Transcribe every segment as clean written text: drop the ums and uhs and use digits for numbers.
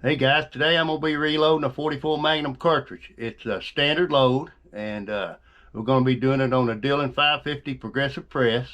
Hey guys, today I'm going to be reloading a 44 Magnum cartridge. It's a standard load, and we're going to be doing it on a Dillon 550 progressive press.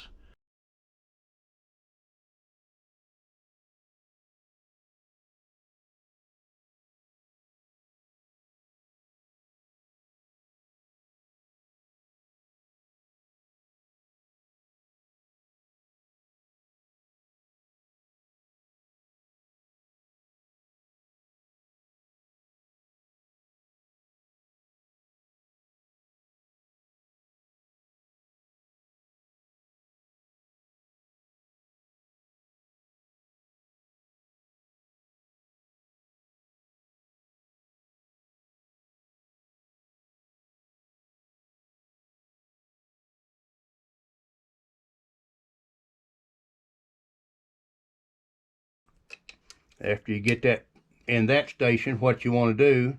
After you get that in that station, what you want to do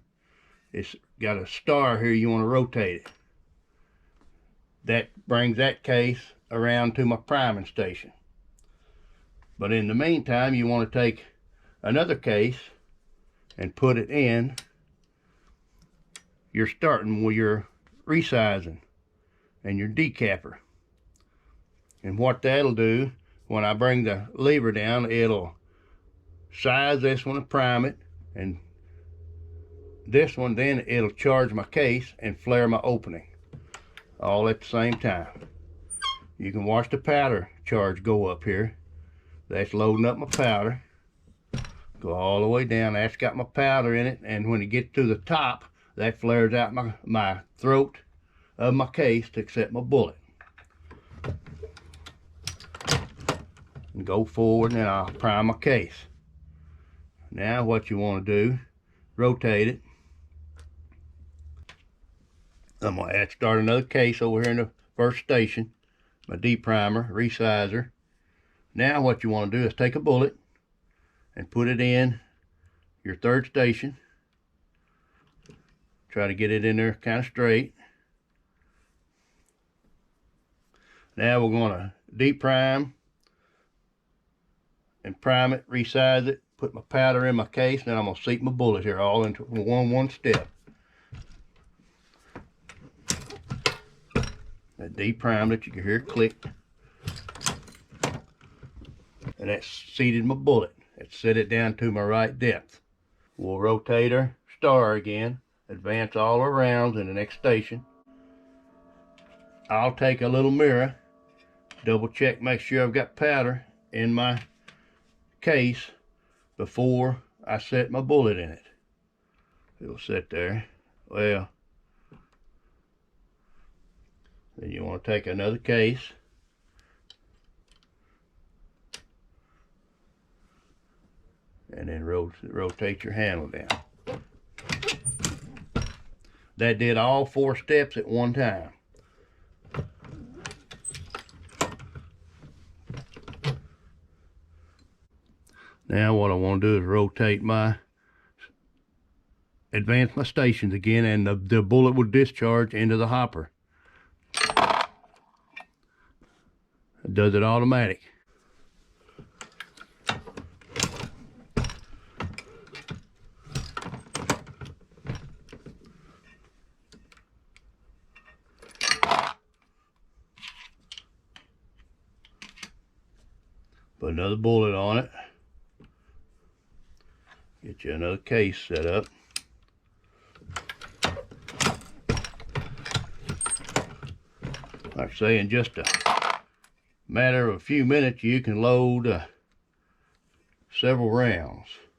is got a star here, you want to rotate it. That brings that case around to my priming station. But in the meantime, you want to take another case and put it in your starting with your resizing and your decapper. And what that'll do, when I bring the lever down, it'll size this one and prime it, and this one then it'll charge my case and flare my opening all at the same time. You can watch the powder charge go up here. That's loading up my powder. Go all the way down. That's got my powder in it, and when it gets to the top, that flares out my throat of my case to accept my bullet. And go forward, and then I'll prime my case. Now what you want to do, rotate it. I'm going to start another case over here in the first station, my D-primer, resizer. Now what you want to do is take a bullet and put it in your third station. Try to get it in there kind of straight. Now we're going to D-prime and prime it, resize it, put my powder in my case, and then I'm going to seat my bullet here all into one step. That D-primed it, you can hear it click. And that seated my bullet. It set it down to my right depth. We'll rotate our star again, advance all our rounds in the next station. I'll take a little mirror, double check, make sure I've got powder in my case before I set my bullet in it. It'll sit there. Well, then you want to take another case and then rotate your handle down. That did all 4 steps at one time. Now what I want to do is advance my stations again, and the bullet will discharge into the hopper. It does it automatic. Put another bullet on it. Get you another case set up. Like I say, in just a matter of a few minutes, you can load several rounds.